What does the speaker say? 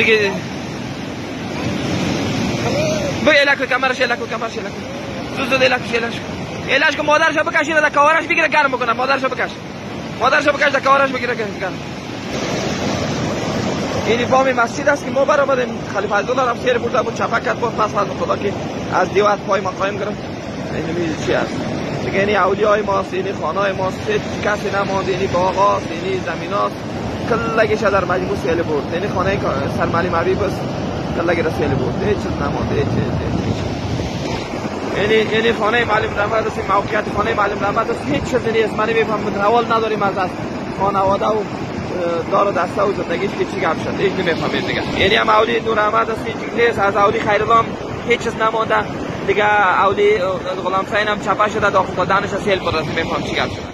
دیگه بگه الکو کمرش الکو زود الکش که مادرشو بکشید در کاورش بگیره گرم بکنه. مادرشو بکش در کاورش بگیره گرم. این بام مسجد است که ما برآمدیم. خلیفه عبدالله رفت سیر برده بود چپک کرد بود. پس خدا که از دیوار پای ما قایم گرفت. این چی است دیگه؟ این اولیای ماست، این خانای ماست، کسی نماند. این باغاست، این زمیناست، کلگیش در مجموع سیل برد. این خانه سرمعلم حبیب است، کلگی را سیل برد. هیچ چیز نماند. این خانه معلم رحمت است، موقعیت خانه معلم رحمت است. هیچ چیزی نیست. من نمیفهمم. حوال نداریم از خانواده و دار و دسته و زندگیش که چی گپ شد. هیچ نمیفهمیم دیگه. یعنی هم اولی نور احمد است، هیچ نیست. از اولی خیرالله هیچ چیز نمانده دیگه. اولی غلام حسین هم چپه شده، داخل دانش سیل برد. نمیفهم چی گپ شد.